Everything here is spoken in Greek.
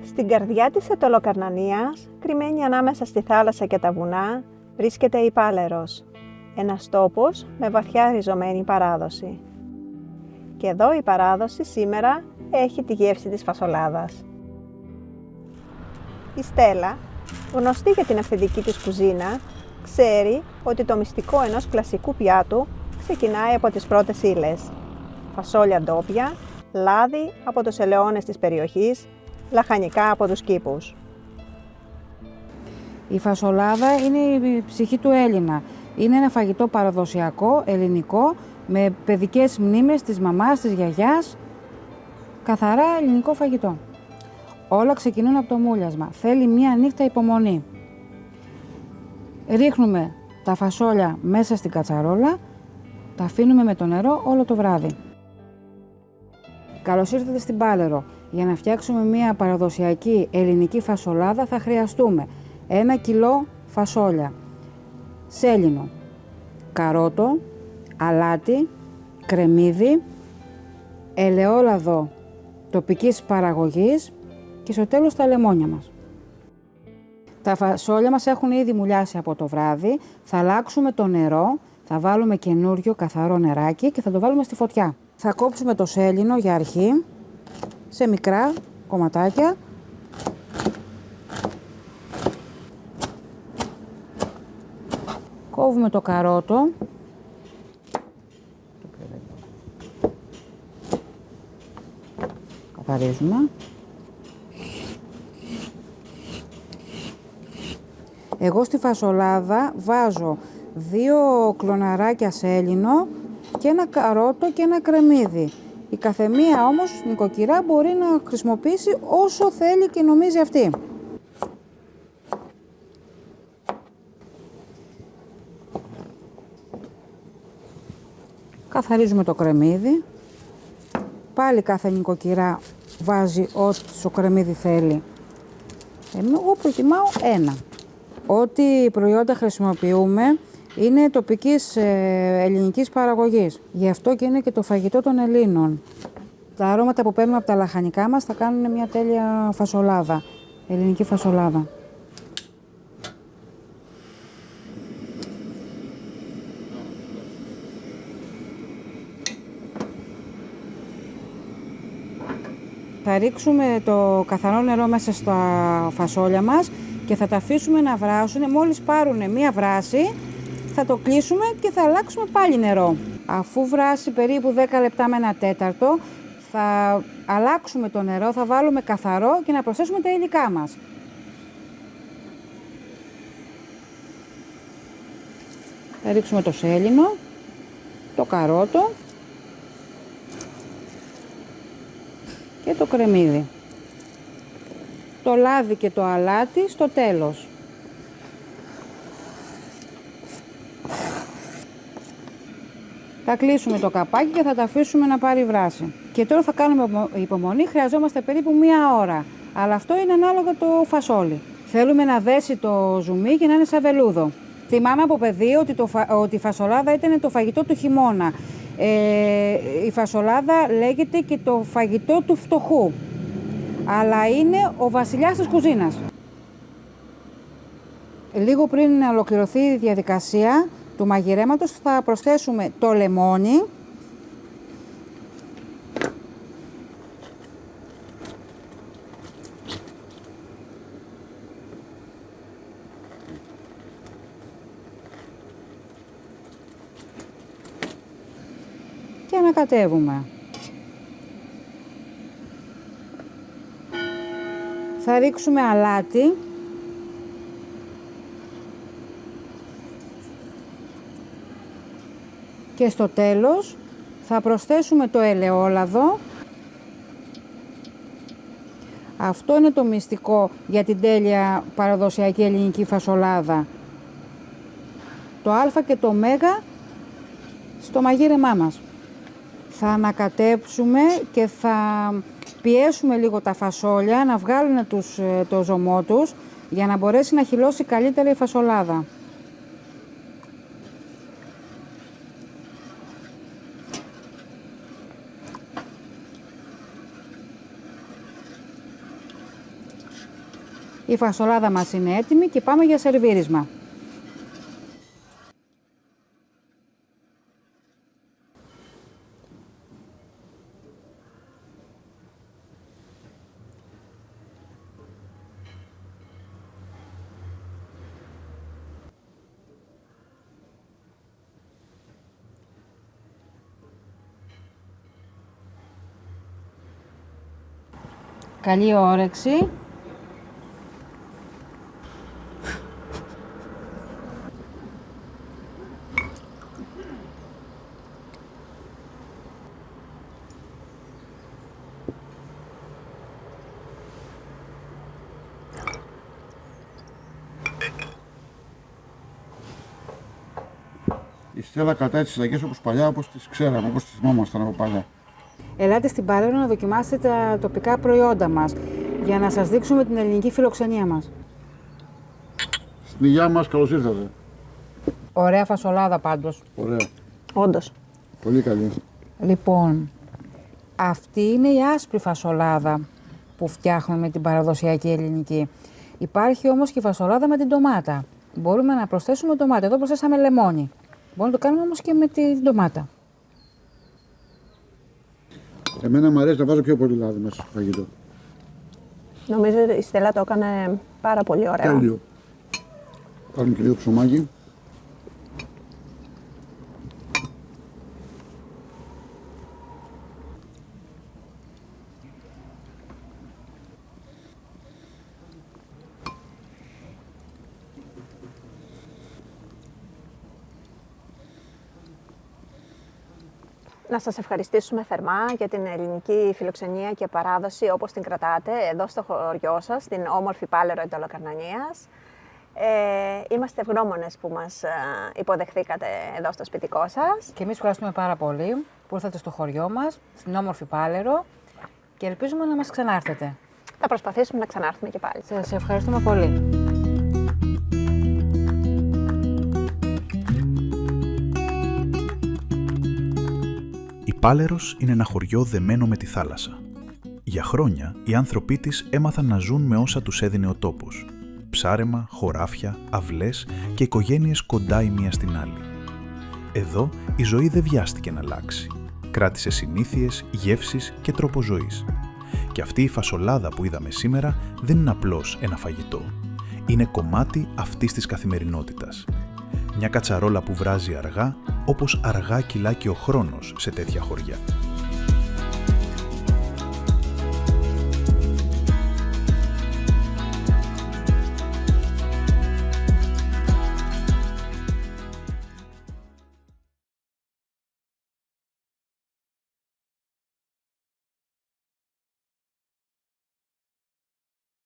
Στην καρδιά της Αιτωλοκαρνανίας, κρυμμένη ανάμεσα στη θάλασσα και τα βουνά, βρίσκεται η Πάλερος, ένας τόπος με βαθιά ριζωμένη παράδοση. Και εδώ η παράδοση σήμερα έχει τη γεύση της φασολάδας. Η Στέλλα, γνωστή για την αυθεντική της κουζίνα, ξέρει ότι το μυστικό ενός κλασικού πιάτου ξεκινάει από τις πρώτες ύλες. Φασόλια ντόπια, λάδι από τους ελαιώνες της περιοχής, λαχανικά από τους κήπους. Η φασολάδα είναι η ψυχή του Έλληνα. Είναι ένα φαγητό παραδοσιακό, ελληνικό, με παιδικές μνήμες της μαμάς, της γιαγιάς. Καθαρά ελληνικό φαγητό. Όλα ξεκινούν από το μούλιασμα. Θέλει μία νύχτα υπομονή. Ρίχνουμε τα φασόλια μέσα στην κατσαρόλα, τα αφήνουμε με το νερό όλο το βράδυ. Καλώς ήρθατε στην Πάλερο. Για να φτιάξουμε μία παραδοσιακή ελληνική φασολάδα θα χρειαστούμε 1 κιλό φασόλια, σέλινο, καρότο, αλάτι, κρεμμύδι, ελαιόλαδο τοπικής παραγωγής και στο τέλος τα λεμόνια μας. Τα φασόλια μας έχουν ήδη μουλιάσει από το βράδυ, θα αλλάξουμε το νερό, θα βάλουμε καινούριο καθαρό νεράκι και θα το βάλουμε στη φωτιά. Θα κόψουμε το σέλινο για αρχή, σε μικρά κομματάκια. Κόβουμε το καρότο. Καθαρίζουμε. Εγώ στη φασολάδα βάζω 2 κλωναράκια σέλινο και 1 καρότο και 1 κρεμμύδι. Η καθεμία όμως νοικοκυρά μπορεί να χρησιμοποιήσει όσο θέλει και νομίζει αυτή. Καθαρίζουμε το κρεμμύδι. Πάλι κάθε νοικοκυρά βάζει όσο κρεμμύδι θέλει. Εγώ προτιμάω 1. Ό,τι προϊόντα χρησιμοποιούμε είναι τοπικής ελληνικής παραγωγής. Γι' αυτό και είναι και το φαγητό των Ελλήνων. Τα αρώματα που παίρνουμε από τα λαχανικά μας θα κάνουν μια τέλεια φασολάδα, ελληνική φασολάδα. Θα ρίξουμε το καθαρό νερό μέσα στα φασόλια μας και θα τα αφήσουμε να βράσουν. Μόλις πάρουν μία βράση, θα το κλείσουμε και θα αλλάξουμε πάλι νερό. Αφού βράσει περίπου 10 λεπτά με 1/4, θα αλλάξουμε το νερό, θα βάλουμε καθαρό και να προσθέσουμε τα υλικά μας. Θα ρίξουμε το σέλινο, το καρότο και το κρεμμύδι. Το λάδι και το αλάτι στο τέλος. Θα κλείσουμε το καπάκι και θα τα αφήσουμε να πάρει βράση. Και τώρα θα κάνουμε υπομονή, χρειαζόμαστε περίπου 1 ώρα. Αλλά αυτό είναι ανάλογα το φασόλι. Θέλουμε να δέσει το ζουμί και να είναι σαν βελούδο. Θυμάμαι από παιδί ότι η φασολάδα ήταν το φαγητό του χειμώνα. Η φασολάδα λέγεται και το φαγητό του φτωχού. Αλλά είναι ο βασιλιάς της κουζίνας. Λίγο πριν να ολοκληρωθεί η διαδικασία του μαγειρέματος θα προσθέσουμε το λεμόνι, και ανακατεύουμε. Θα ρίξουμε αλάτι. Και στο τέλος θα προσθέσουμε το ελαιόλαδο. Αυτό είναι το μυστικό για την τέλεια παραδοσιακή ελληνική φασολάδα. Το α και το ω στο μαγείρεμά μας. Θα ανακατέψουμε και θα πιέσουμε λίγο τα φασόλια να βγάλουν το ζωμό τους για να μπορέσει να χυλώσει καλύτερα η φασολάδα. Η φασολάδα μας είναι έτοιμη και πάμε για σερβίρισμα. Καλή όρεξη. Η Στέλλα κρατάει τις συνταγές όπως παλιά, όπως τις ξέραμε, όπως τις θυμόμασταν από παλιά. Ελάτε στην Πάλαιρο να δοκιμάσετε τα τοπικά προϊόντα μας, για να σας δείξουμε την ελληνική φιλοξενία μας. Στην υγειά μας, καλώς ήρθατε. Ωραία φασολάδα πάντως. Ωραία. Όντως. Πολύ καλή. Λοιπόν, αυτή είναι η άσπρη φασολάδα που φτιάχνουμε την παραδοσιακή ελληνική. Υπάρχει όμως και η φασολάδα με την ντομάτα. Μπορούμε να προσθέσουμε ντομάτα. Εδώ προσθέσαμε λεμόνι. Μπορούμε να το κάνουμε όμως και με την ντομάτα. Εμένα μου αρέσει να βάζω πιο πολύ λάδι μέσα στο φαγητό. Νομίζω η Στέλλα το έκανε πάρα πολύ ωραίο. Τέλειο. Κάνουμε και λίγο ψωμάκι. Να σας ευχαριστήσουμε θερμά για την ελληνική φιλοξενία και παράδοση όπως την κρατάτε εδώ στο χωριό σας, στην όμορφη Πάλαιρο Αιτωλοκαρνανίας. Είμαστε ευγνώμονες που μας υποδεχθήκατε εδώ στο σπιτικό σας. Και εμείς ευχαριστούμε πάρα πολύ που ήρθατε στο χωριό μας, στην όμορφη Πάλαιρο, και ελπίζουμε να μας ξανάρθετε. Θα προσπαθήσουμε να ξανάρθουμε και πάλι. Σας ευχαριστούμε πολύ. Η Πάλαιρος είναι ένα χωριό δεμένο με τη θάλασσα. Για χρόνια οι άνθρωποι της έμαθαν να ζουν με όσα τους έδινε ο τόπος. Ψάρεμα, χωράφια, αυλές και οικογένειες κοντά η μία στην άλλη. Εδώ η ζωή δεν βιάστηκε να αλλάξει. Κράτησε συνήθειες, γεύσεις και τρόπο ζωής. Και αυτή η φασολάδα που είδαμε σήμερα δεν είναι απλώς ένα φαγητό. Είναι κομμάτι αυτής της καθημερινότητας. Μια κατσαρόλα που βράζει αργά, όπως αργά κυλάει και ο χρόνος σε τέτοια χωριά.